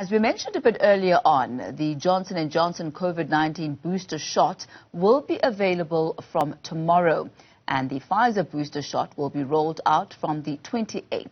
As we mentioned a bit earlier on, the Johnson & Johnson COVID-19 booster shot will be available from tomorrow, and the Pfizer booster shot will be rolled out from the 28th.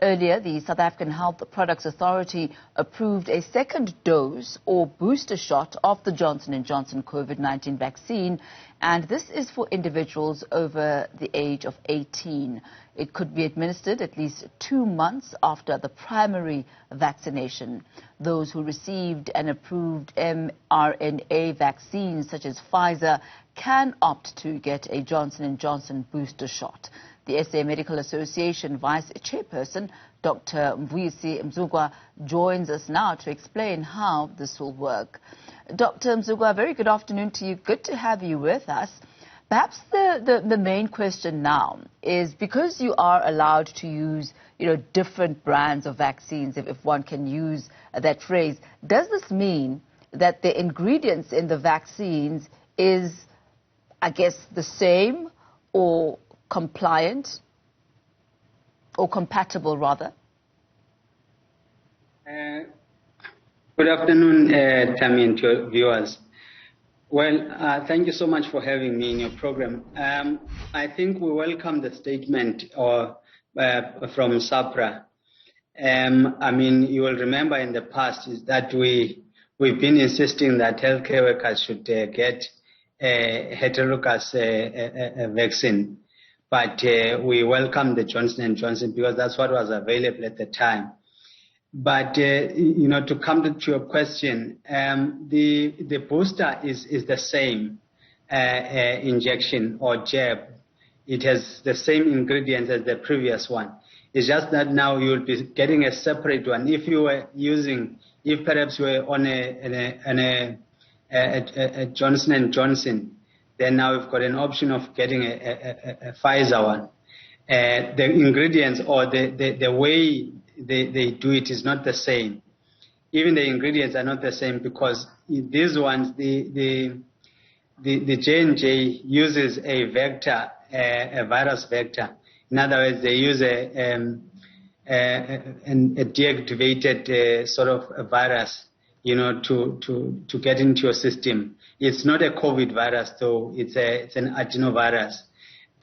Earlier, the South African Health Products Authority approved a second dose or booster shot of the Johnson & Johnson COVID-19 vaccine, and this is for individuals over the age of 18. It could be administered at least 2 months after the primary vaccination. Those who received an approved mRNA vaccine, such as Pfizer, can opt to get a Johnson & Johnson booster shot. The SA Medical Association Vice Chairperson, Dr. Mvuyisi Mzukwa, joins us now to explain how this will work. Dr. Mzukwa, very good afternoon to you. Good to have you with us. Perhaps the main question now is, because you are allowed to use, different brands of vaccines, if one can use that phrase, does this mean that the ingredients in the vaccines is, I guess, the same or compliant or compatible, rather? Good afternoon, Tammy, and to your viewers. Well, thank you so much for having me in your program. I think we welcome the statement from SAPRA. I mean, you will remember in the past is that we've been insisting that healthcare workers should get a heterologous vaccine. But we welcome the Johnson & Johnson because that's what was available at the time. But, to come to your question, the booster is the same injection or jab. It has the same ingredients as the previous one. It's just that now you'll be getting a separate one. If you were if perhaps you were on a Johnson & Johnson, then now we've got an option of getting a Pfizer one. The ingredients or the way they do it is not the same. Even the ingredients are not the same, because these ones, the J&J uses a vector, a virus vector. In other words, they use a deactivated sort of a virus, to get into your system. It's not a COVID virus, though. It's an adenovirus.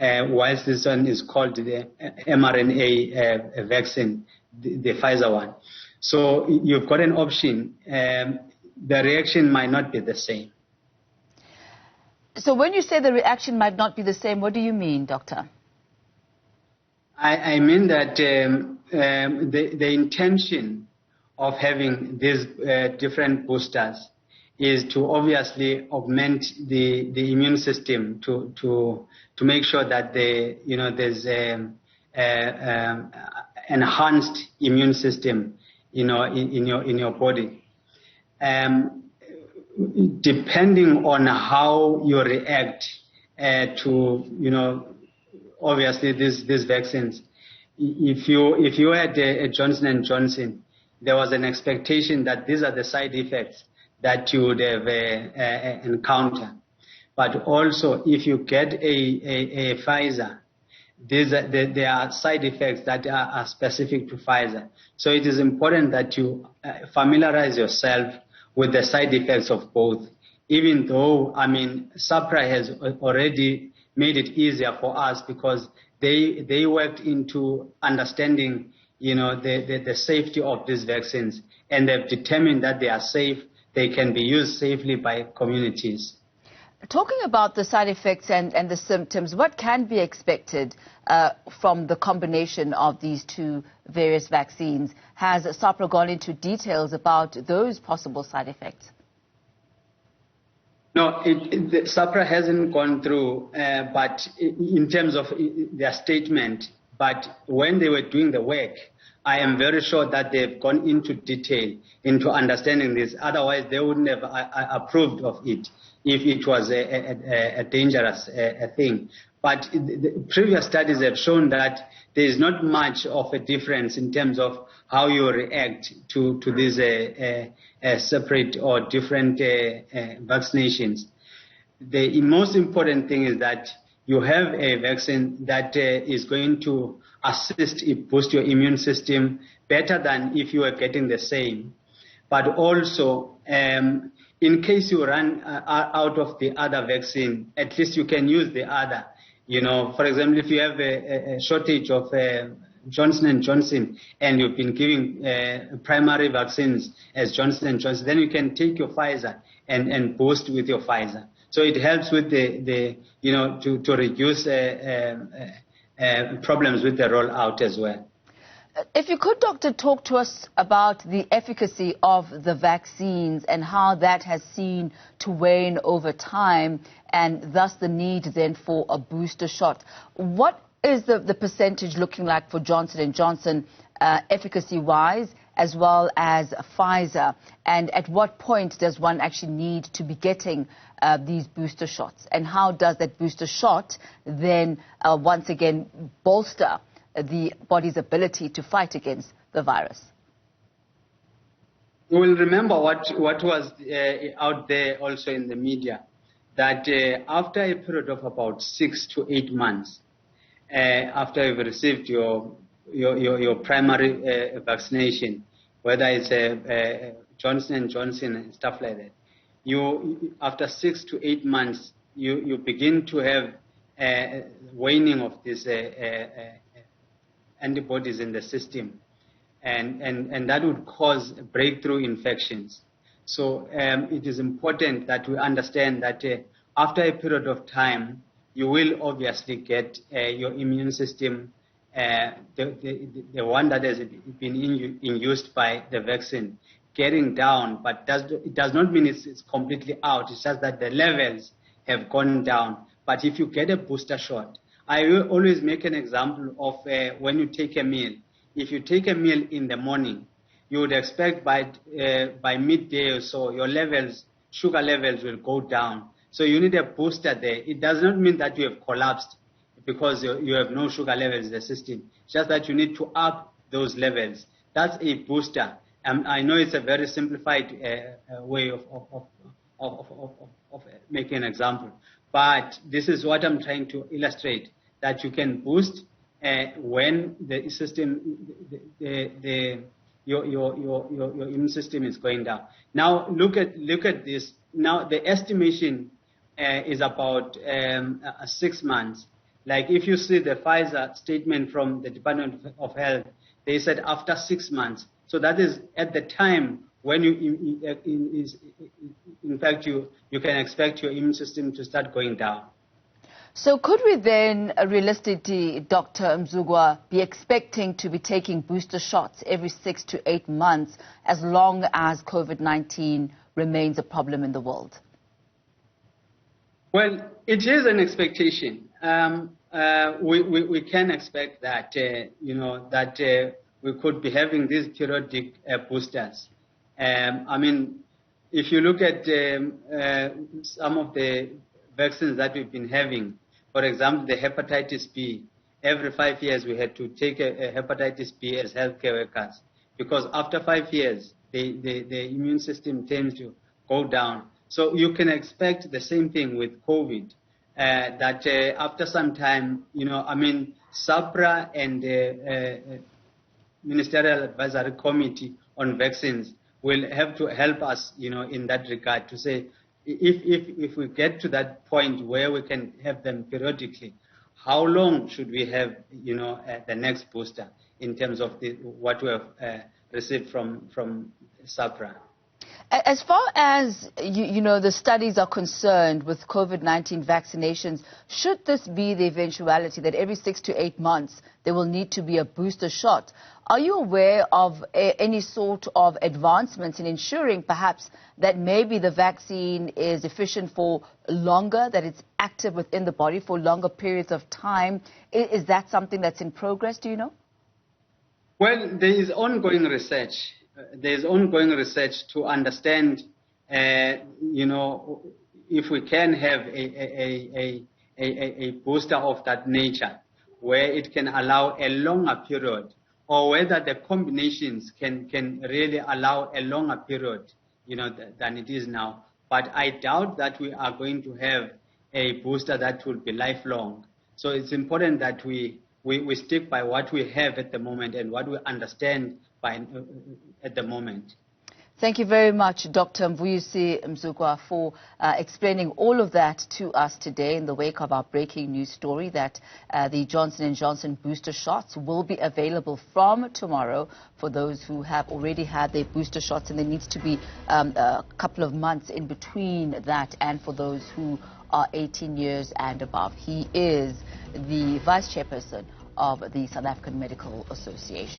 Whilst this one is called the mRNA vaccine, the Pfizer one. So you've got an option. The reaction might not be the same. So when you say the reaction might not be the same, what do you mean, Doctor? I mean that the intention of having these different boosters is to obviously augment the immune system to make sure that there's enhanced immune system in your body. Depending on how you react to obviously these vaccines. If you had a Johnson & Johnson, there was an expectation that these are the side effects that you would have encountered. But also, if you get a Pfizer, there are side effects that are specific to Pfizer. So it is important that you familiarize yourself with the side effects of both. Even though, SAPRA has already made it easier for us, because they worked into understanding the safety of these vaccines, and they've determined that they are safe, they can be used safely by communities. Talking about the side effects and the symptoms, what can be expected from the combination of these two various vaccines? Has SAPRA gone into details about those possible side effects? No, SAPRA hasn't gone through, but in terms of their statement, but when they were doing the work, I am very sure that they've gone into detail into understanding this. Otherwise, they wouldn't have approved of it if it was a dangerous thing. But the previous studies have shown that there is not much of a difference in terms of how you react to these separate or different vaccinations. The most important thing is that you have a vaccine that is going to assist, boost your immune system better than if you were getting the same. but also in case you run out of the other vaccine, at least you can use the other. For example, if you have a shortage of Johnson & Johnson and you've been giving primary vaccines as Johnson & Johnson, then you can take your Pfizer and boost with your Pfizer. So it helps with to reduce problems with the rollout as well. If you could, Doctor, talk to us about the efficacy of the vaccines and how that has seen to wane over time and thus the need then for a booster shot. What is the percentage looking like for Johnson & Johnson efficacy-wise as well as Pfizer? And at what point does one actually need to be getting these booster shots? And how does that booster shot then once again bolster the body's ability to fight against the virus? We will remember what was out there also in the media, that after a period of about 6 to 8 months, after you've received your primary vaccination, whether it's Johnson & Johnson and stuff like that, after 6 to 8 months, you begin to have waning of this antibodies in the system, and that would cause breakthrough infections. So it is important that we understand that after a period of time, you will obviously get your immune system, the one that has been induced by the vaccine, getting down, but it does not mean it's completely out. It's just that the levels have gone down. But if you get a booster shot, I will always make an example of when you take a meal. If you take a meal in the morning, you would expect by midday or so, your sugar levels will go down. So you need a booster there. It does not mean that you have collapsed because you have no sugar levels in the system. It's just that you need to up those levels. That's a booster. I know it's a very simplified way of making an example, but this is what I'm trying to illustrate, that you can boost when the system, your immune system is going down. Now look at this. Now the estimation is about 6 months. Like if you see the Pfizer statement from the Department of Health, they said after 6 months. So that is at the time when in fact you can expect your immune system to start going down. So could we then realistically, Dr. Mzukwa, be expecting to be taking booster shots every 6 to 8 months as long as COVID-19 remains a problem in the world? Well, it is an expectation. We can expect that, that we could be having these periodic boosters. I mean, if you look at some of the vaccines that we've been having, for example, the hepatitis B, every 5 years we had to take a hepatitis B as healthcare workers, because after 5 years, the immune system tends to go down. So you can expect the same thing with COVID, that after some time, SAPRA and the Ministerial Advisory Committee on Vaccines will have to help us, in that regard, to say, if we get to that point where we can have them periodically, how long should we have, the next booster in terms of what we have received from SAPRA? As far as, the studies are concerned with COVID-19 vaccinations, should this be the eventuality that every 6 to 8 months there will need to be a booster shot, are you aware of any sort of advancements in ensuring perhaps that maybe the vaccine is efficient for longer, that it's active within the body for longer periods of time? Is that something that's in progress, do you know? Well, there is ongoing research. There's ongoing research to understand, if we can have a booster of that nature, where it can allow a longer period, or whether the combinations can really allow a longer period, than it is now. But I doubt that we are going to have a booster that will be lifelong. So it's important that we stick by what we have at the moment and what we understand at the moment. Thank you very much, Dr. Mvuyisi Mzukwa, for explaining all of that to us today in the wake of our breaking news story that the Johnson & Johnson booster shots will be available from tomorrow for those who have already had their booster shots, and there needs to be a couple of months in between that, and for those who are 18 years and above. He is the vice chairperson of the South African Medical Association.